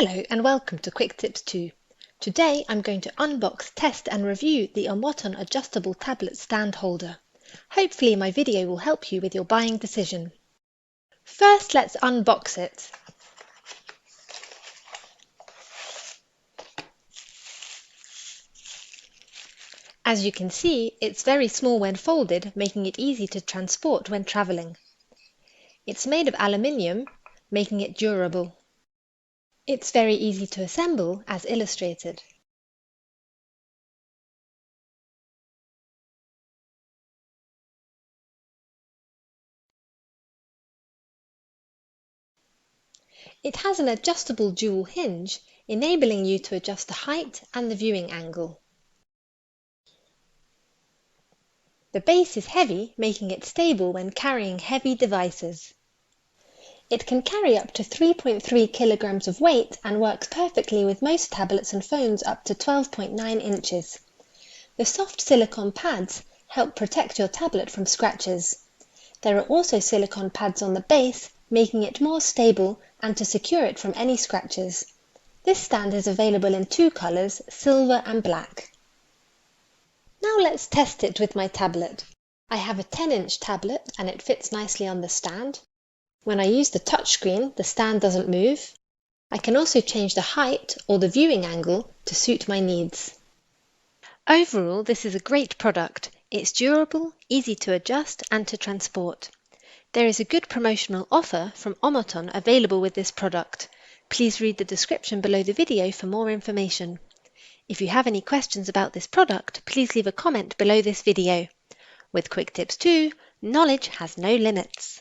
Hello and welcome to Quick Tips 2. Today I'm going to unbox, test and review the OMOTON adjustable tablet stand holder. Hopefully my video will help you with your buying decision. First, let's unbox it. As you can see, it's very small when folded, making it easy to transport when traveling. It's made of aluminium, making it durable. It's very easy to assemble, as illustrated. It has an adjustable dual hinge, enabling you to adjust the height and the viewing angle. The base is heavy, making it stable when carrying heavy devices. It can carry up to 3.3 kilograms of weight and works perfectly with most tablets and phones up to 12.9 inches. The soft silicone pads help protect your tablet from scratches. There are also silicone pads on the base, making it more stable and to secure it from any scratches. This stand is available in two colors, silver and black. Now let's test it with my tablet. I have a 10-inch tablet and it fits nicely on the stand. When I use the touchscreen, the stand doesn't move. I can also change the height or the viewing angle to suit my needs. Overall, this is a great product. It's durable, easy to adjust and to transport. There is a good promotional offer from OMOTON available with this product. Please read the description below the video for more information. If you have any questions about this product, please leave a comment below this video. With Quick Tips 2, knowledge has no limits.